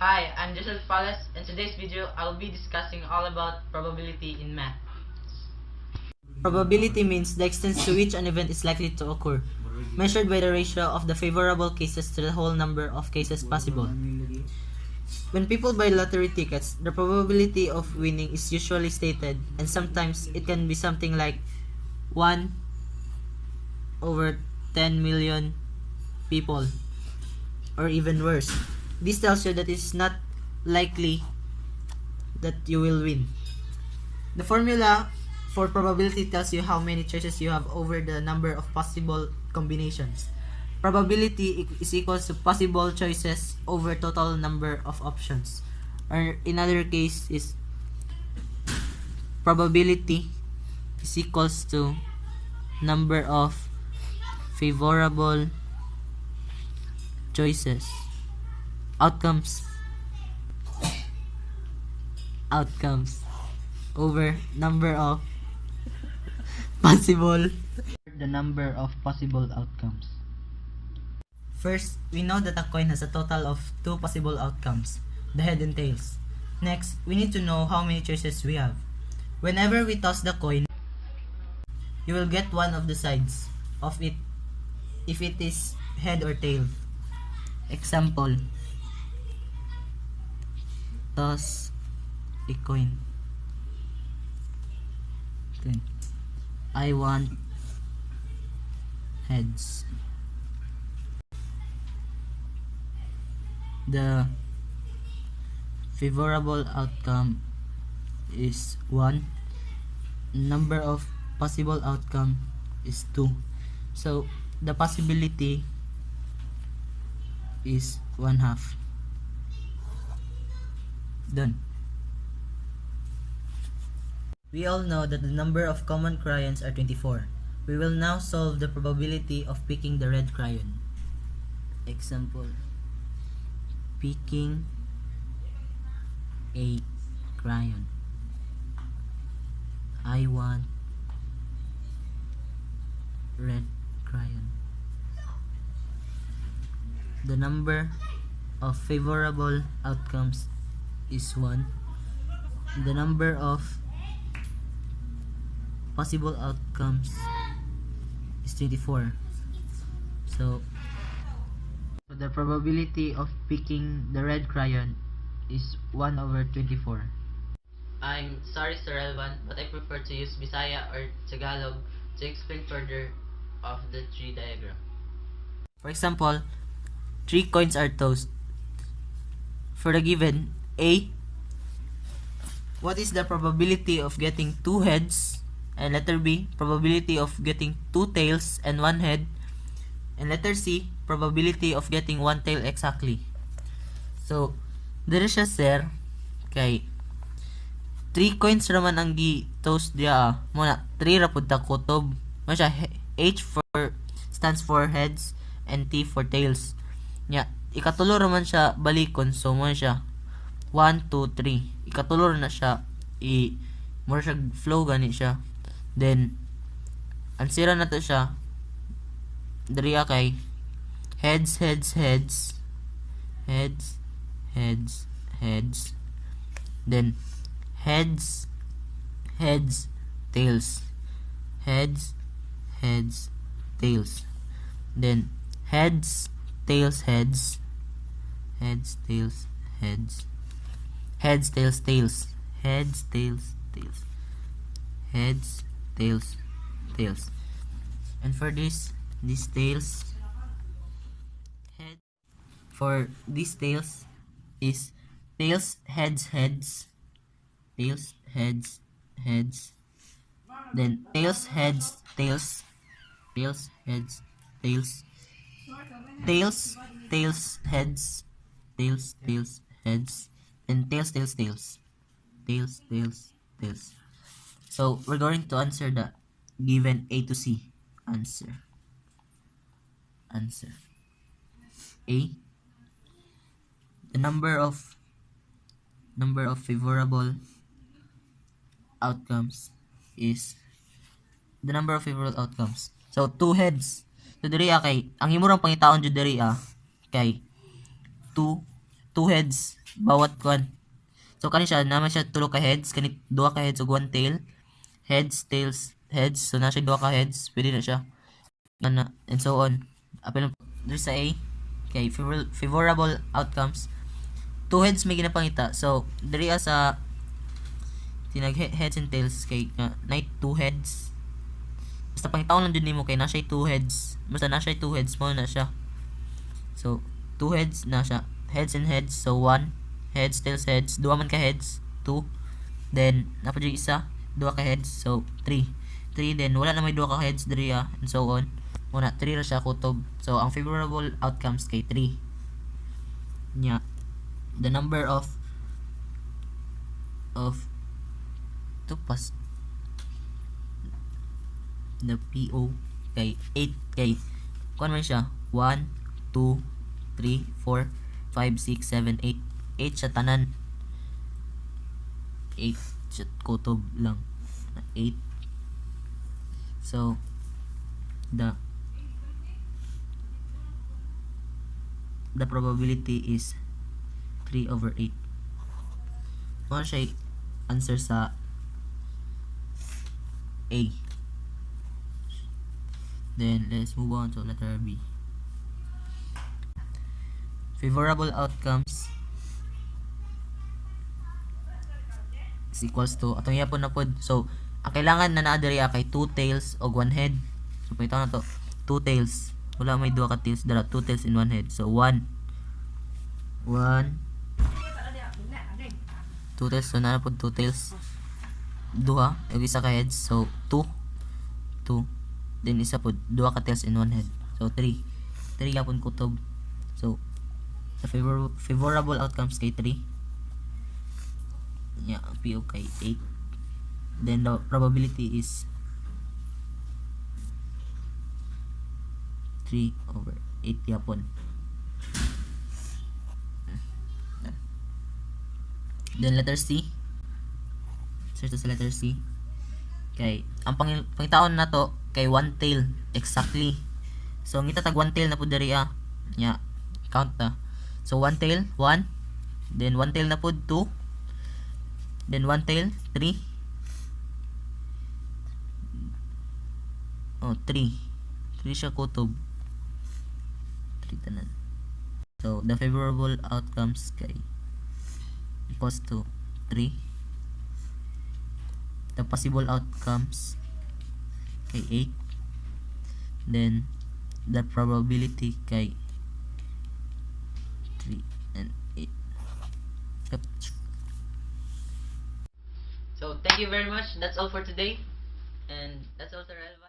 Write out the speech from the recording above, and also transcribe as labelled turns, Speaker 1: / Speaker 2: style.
Speaker 1: Hi, I'm Joseph Fales. In today's video, I'll be discussing all about probability in math.
Speaker 2: Probability means the extent to which an event is likely to occur, measured by the ratio of the favorable cases to the whole number of cases possible. When people buy lottery tickets, the probability of winning is usually stated, and sometimes it can be something like 1 over 10 million people, or even worse. This tells you that it's not likely that you will win. The formula for probability tells you how many choices you have over the number of possible combinations. Probability is equals to possible choices over total number of options. Or in other case is probability is equals to number of favorable choices. Outcomes over number of possible the number of possible outcomes. First, we know that a coin has a total of 2 possible outcomes, the head and tails. Next, we need to know how many choices we have. Whenever we toss the coin, you will get one of the sides of it if it is head or tail. Example, toss a coin. I want heads. The favorable outcome is 1. Number of possible outcome is 2. So the possibility is 1/2. Done. We all know that the number of common crayons are 24. We will now solve the probability of picking the red crayon. Example, picking a crayon. I want red crayon. The number of favorable outcomes is 1. The number of possible outcomes is 24. So the probability of picking the red crayon is 1 over 24.
Speaker 1: I'm sorry, Sir Elvan, but I prefer to use Bisaya or Tagalog to explain further of the tree diagram.
Speaker 2: For example, 3 coins are tossed. For the given A, what is the probability of getting 2 heads? And letter B, probability of getting 2 tails and 1 head. And letter C, probability of getting 1 tail exactly. So, dito siya sir, kay 3 coins raman ang gi-toast diya. Muna, 3 ra pud ta kutob. Mo siya H stands for heads and T for tails. Nya, ikatulo raman siya balikon, so mo siya 1 2 3. Ikatulo na siya more siya flow gani siya. Then ansira na to siya diri kay heads heads heads heads heads heads, then heads heads tails, heads heads tails, then heads tails heads, heads tails heads, heads tails tails, heads tails tails, heads tails tails. And for these tails, head for these tails is tails heads heads, tails heads heads, then tails heads tails, tails heads tails, tails tails heads, tails tails heads, and tails tails tails, tails tails tails. So we're going to answer the given A to C. Answer A, the number of favorable outcomes is the number of favorable outcomes. So 2 heads. So diri kay ang imong pangitaon jud diri kay 2 2 heads bawat kwan. So kani siya naman siya tulo ka heads, kani duha ka heads ug one tail. Heads, tails, heads. So na siya duha ka heads, pwede na siya. And so on. Apil there's sa A. Okay, favorable outcomes. 2 heads may ginapangita. So diri sa tinag heads and tails kay night 2 heads. Basta pangitaon lang jud nimo kay na siya 2 heads. Basta na siya 2 heads mo na siya. So 2 heads na siya. Heads and heads. So 1 heads, tails, heads. Duha man ka heads. 2. Then napa jud isa, duha ka heads. So 3. 3 then wala na may duha ka heads diri and so on. Muna 3 ra siya kutob. So ang favorable outcomes kay 3. Nya the number of tupas the PO kay 8 kay kuan man siya 1 2 3 4 5 6 7 8 8 siya tanan 8 siya kutob lang 8. So the probability is 3/8. Mo siya answer sa A. Then let's move on to letter B. Favorable outcomes is equals to atong yapon na pod. So ang kailangan na naa diri kay 2 tails og 1 head. So pangitaw na to 2 tails. Wala may duha ka tails dala 2 tails in 1 head. So 1 2 tails. So na pod 2 tails. Duha ug isa ka heads. So 2 then isa pod duha ka tails in 1 head. So 3 yapon kutob. So the favorable outcomes kay 3. Yeah, PO kay 8. Then the probability is 3/8 yapon. Then letter C. Search sa letter C. Kay ang pangitaon na to kay one tail exactly. So ang itatag one tail na pud diri nya count na. So one tail 1, then one tail na pud 2, then one tail 3. 3 siya kutob. 3 tanan. So the favorable outcomes kay equals to 3. The possible outcomes kay 8. Then the probability kay 3 and 8.
Speaker 1: So thank you very much. That's all for today. And that's all, Sir Elvan.